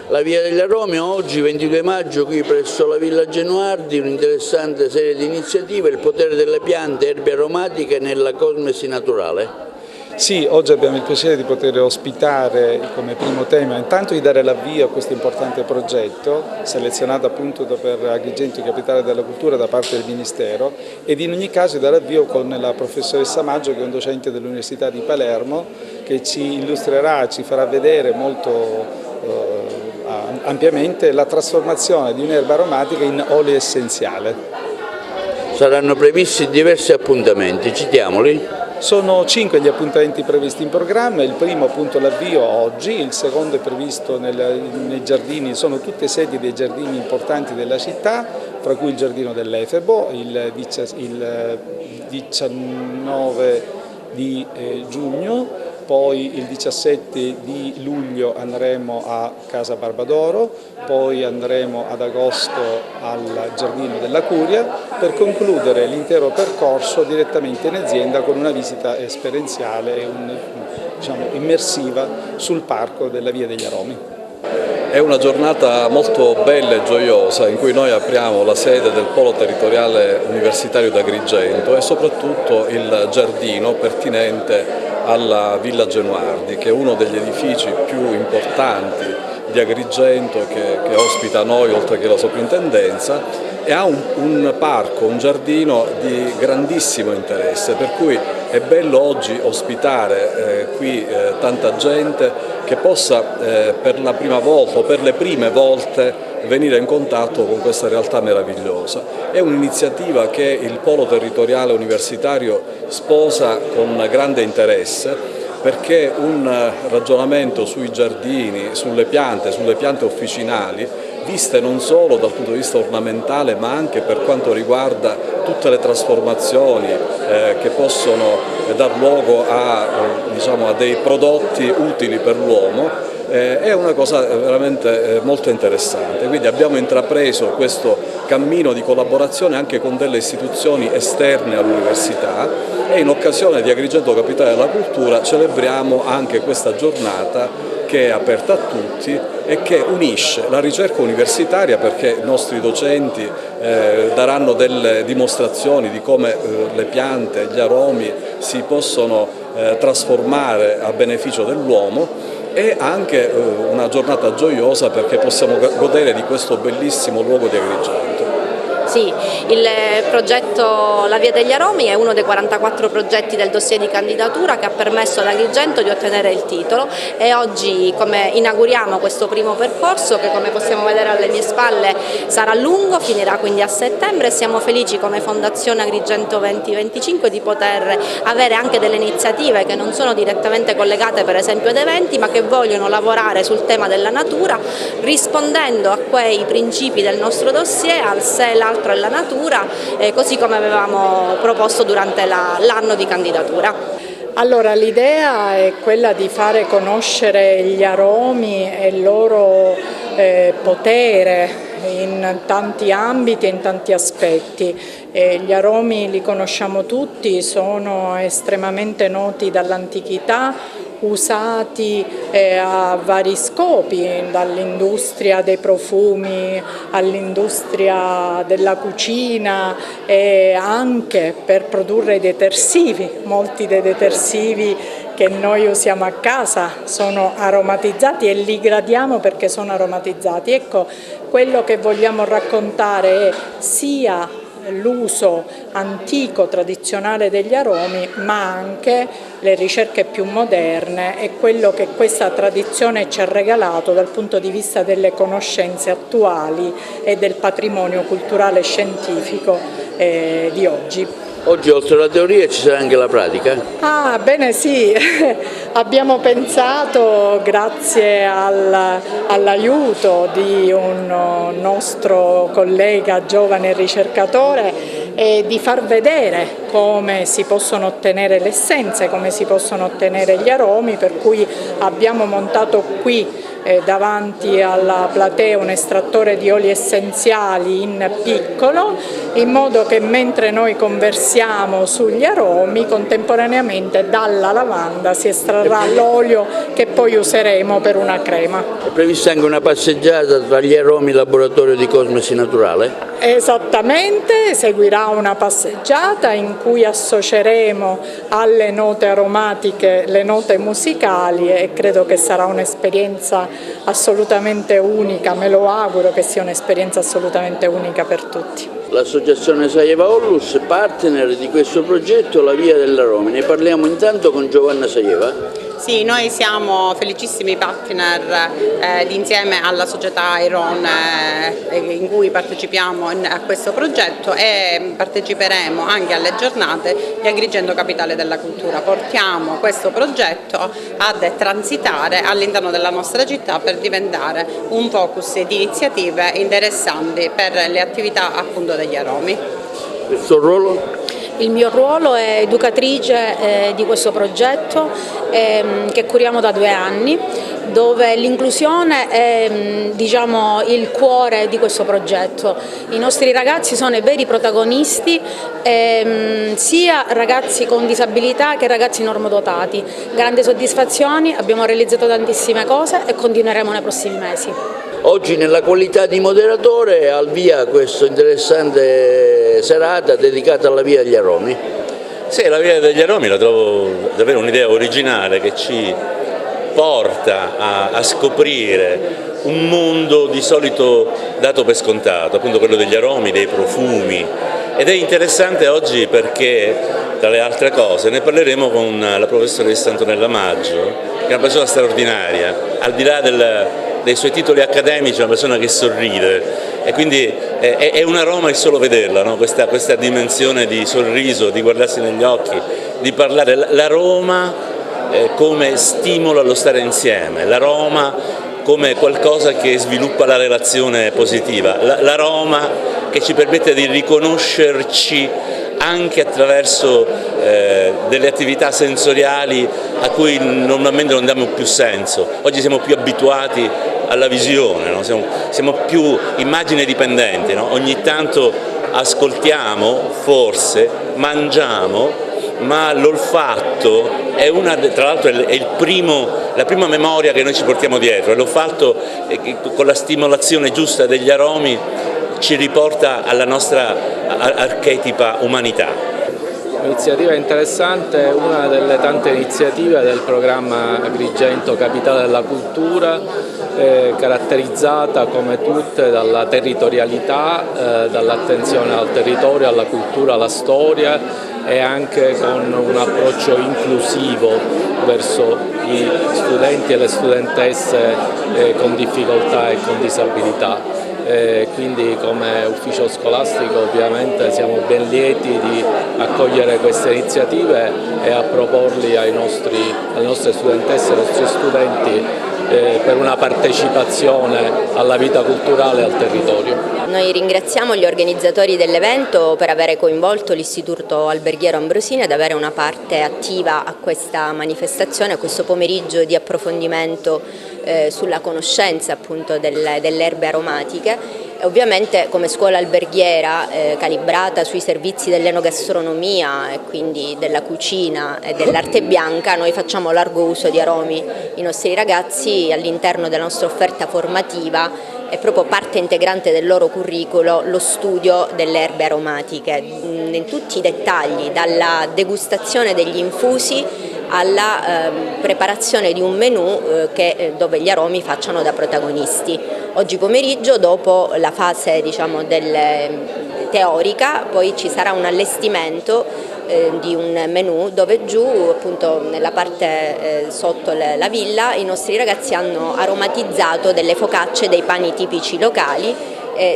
La Via degli Aromi oggi, 22 maggio, qui presso la Villa Genuardi, un'interessante serie di iniziative, il potere delle piante, erbe aromatiche nella cosmesi naturale. Sì, oggi abbiamo il piacere di poter ospitare come primo tema intanto di dare l'avvio a questo importante progetto selezionato appunto per Agrigento Capitale della Cultura da parte del Ministero e in ogni caso dare l'avvio con la professoressa Maggio che è un docente dell'Università di Palermo che ci illustrerà, ci farà vedere molto ampiamente la trasformazione di un'erba aromatica in olio essenziale. Saranno previsti diversi appuntamenti, citiamoli. Sono 5 gli appuntamenti previsti in programma, il primo appunto l'avvio oggi, il secondo è previsto nei giardini, sono tutte sedi dei giardini importanti della città, fra cui il giardino dell'Efebo, il 19 di giugno, poi il 17 di luglio andremo a Casa Barbadoro, poi andremo ad agosto al Giardino della Curia per concludere l'intero percorso direttamente in azienda con una visita esperienziale e immersiva sul parco della Via degli Aromi. È una giornata molto bella e gioiosa in cui noi apriamo la sede del Polo Territoriale Universitario d'Agrigento e soprattutto il giardino pertinente alla Villa Genuardi, che è uno degli edifici più importanti di Agrigento che ospita noi oltre che la soprintendenza e ha un parco, un giardino di grandissimo interesse, per cui è bello oggi ospitare qui tanta gente che possa per la prima volta o per le prime volte venire in contatto con questa realtà meravigliosa. È un'iniziativa che il Polo Territoriale Universitario sposa con grande interesse perché un ragionamento sui giardini, sulle piante officinali, viste non solo dal punto di vista ornamentale ma anche per quanto riguarda tutte le trasformazioni che possono dar luogo a dei prodotti utili per l'uomo, è una cosa veramente molto interessante. Quindi abbiamo intrapreso questo cammino di collaborazione anche con delle istituzioni esterne all'università e in occasione di Agrigento Capitale della Cultura celebriamo anche questa giornata che è aperta a tutti e che unisce la ricerca universitaria perché i nostri docenti daranno delle dimostrazioni di come le piante, gli aromi si possono trasformare a beneficio dell'uomo e anche una giornata gioiosa perché possiamo godere di questo bellissimo luogo di Agrigento. Sì, il progetto La Via degli Aromi è uno dei 44 progetti del dossier di candidatura che ha permesso ad Agrigento di ottenere il titolo e oggi come inauguriamo questo primo percorso che come possiamo vedere alle mie spalle sarà lungo, finirà quindi a settembre e siamo felici come Fondazione Agrigento 2025 di poter avere anche delle iniziative che non sono direttamente collegate per esempio ad eventi ma che vogliono lavorare sul tema della natura rispondendo a quei principi del nostro dossier, al sé, l'altro e la natura, così come avevamo proposto durante l'anno di candidatura. Allora l'idea è quella di fare conoscere gli aromi e il loro potere in tanti ambiti e in tanti aspetti. Gli aromi li conosciamo tutti, sono estremamente noti dall'antichità, usati a vari scopi, dall'industria dei profumi all'industria della cucina e anche per produrre i detersivi. Molti dei detersivi che noi usiamo a casa sono aromatizzati e li gradiamo perché sono aromatizzati. Ecco, quello che vogliamo raccontare è sia l'uso antico, tradizionale degli aromi, ma anche le ricerche più moderne e quello che questa tradizione ci ha regalato dal punto di vista delle conoscenze attuali e del patrimonio culturale e scientifico di oggi. Oggi oltre alla teoria ci sarà anche la pratica? Ah, bene sì, abbiamo pensato, grazie all'aiuto di un nostro collega giovane ricercatore, di far vedere come si possono ottenere le essenze, come si possono ottenere gli aromi, per cui abbiamo montato qui davanti alla platea un estrattore di oli essenziali in piccolo, in modo che mentre noi conversiamo sugli aromi, contemporaneamente dalla lavanda si estrarrà l'olio che poi useremo per una crema. È prevista anche una passeggiata tra gli aromi laboratorio di cosmesi naturale? Esattamente, seguirà una passeggiata in cui associeremo alle note aromatiche le note musicali e credo che sarà un'esperienza assolutamente unica, me lo auguro che sia un'esperienza assolutamente unica per tutti. L'associazione Saieva Ollus, partner di questo progetto La Via dell'Aromi. Ne parliamo intanto con Giovanna Saieva. Sì, noi siamo felicissimi partner insieme alla società Iron in cui partecipiamo a questo progetto e parteciperemo anche alle giornate di Agrigento Capitale della Cultura. Portiamo questo progetto ad transitare all'interno della nostra città per diventare un focus di iniziative interessanti per le attività appunto degli aromi. Il suo ruolo? Il mio ruolo è educatrice di questo progetto che curiamo da 2 anni, dove l'inclusione è il cuore di questo progetto. I nostri ragazzi sono i veri protagonisti, sia ragazzi con disabilità che ragazzi normodotati. Grandi soddisfazioni, abbiamo realizzato tantissime cose e continueremo nei prossimi mesi. Oggi nella qualità di moderatore al via questa interessante serata dedicata alla Via degli Aromi. Sì, la Via degli Aromi la trovo davvero un'idea originale che ci porta a scoprire un mondo di solito dato per scontato, appunto quello degli aromi, dei profumi, ed è interessante oggi perché, tra le altre cose, ne parleremo con la professoressa Antonella Maggio, che è una persona straordinaria, al di là dei suoi titoli accademici, è una persona che sorride e quindi è un aroma il solo vederla, no? questa dimensione di sorriso, di guardarsi negli occhi, di parlare, l'aroma come stimolo allo stare insieme, l'aroma come qualcosa che sviluppa la relazione positiva, l'aroma che ci permette di riconoscerci anche attraverso delle attività sensoriali a cui normalmente non diamo più senso. Oggi siamo più abituati alla visione, no? siamo più immagine dipendenti, no? Ogni tanto ascoltiamo, forse, mangiamo, ma l'olfatto è tra l'altro è la prima memoria che noi ci portiamo dietro, e l'olfatto con la stimolazione giusta degli aromi ci riporta alla nostra archetipa umanità. Un'iniziativa interessante, una delle tante iniziative del programma Agrigento Capitale della Cultura, caratterizzata come tutte dalla territorialità, dall'attenzione al territorio, alla cultura, alla storia e anche con un approccio inclusivo verso gli studenti e le studentesse con difficoltà e con disabilità. Quindi come ufficio scolastico ovviamente siamo ben lieti di accogliere queste iniziative e a proporli alle nostre studentesse e ai nostri studenti per una partecipazione alla vita culturale e al territorio. Noi ringraziamo gli organizzatori dell'evento per aver coinvolto l'Istituto Alberghiero Ambrosini ad avere una parte attiva a questa manifestazione, a questo pomeriggio di approfondimento sulla conoscenza appunto delle erbe aromatiche. Ovviamente come scuola alberghiera calibrata sui servizi dell'enogastronomia e quindi della cucina e dell'arte bianca, noi facciamo largo uso di aromi. I nostri ragazzi all'interno della nostra offerta formativa è proprio parte integrante del loro curriculum lo studio delle erbe aromatiche in tutti i dettagli, dalla degustazione degli infusi alla preparazione di un menù dove gli aromi facciano da protagonisti. Oggi pomeriggio, dopo la fase teorica, poi ci sarà un allestimento di un menù dove giù, appunto nella parte sotto la villa, i nostri ragazzi hanno aromatizzato delle focacce, dei pani tipici locali,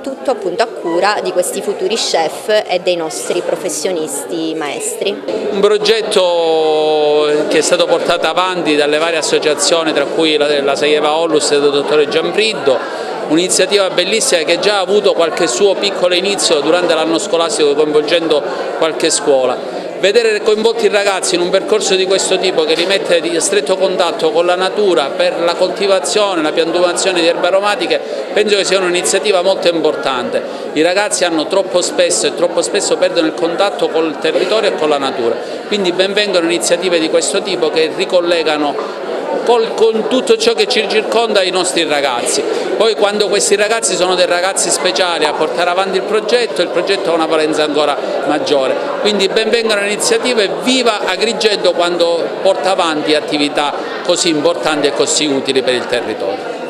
tutto appunto a cura di questi futuri chef e dei nostri professionisti maestri. Un progetto che è stato portato avanti dalle varie associazioni, tra cui la Saieva Ollus del dottore Gianfriddo, un'iniziativa bellissima che già ha avuto qualche suo piccolo inizio durante l'anno scolastico coinvolgendo qualche scuola. vedere coinvolti i ragazzi in un percorso di questo tipo che li mette in stretto contatto con la natura per la coltivazione, la piantumazione di erbe aromatiche, penso che sia un'iniziativa molto importante. I ragazzi hanno troppo spesso perdono il contatto col territorio e con la natura, quindi ben vengano iniziative di questo tipo che ricollegano con tutto ciò che ci circonda i nostri ragazzi. Poi quando questi ragazzi sono dei ragazzi speciali a portare avanti il progetto ha una valenza ancora maggiore. Quindi ben vengano iniziative, viva Agrigento quando porta avanti attività così importanti e così utili per il territorio.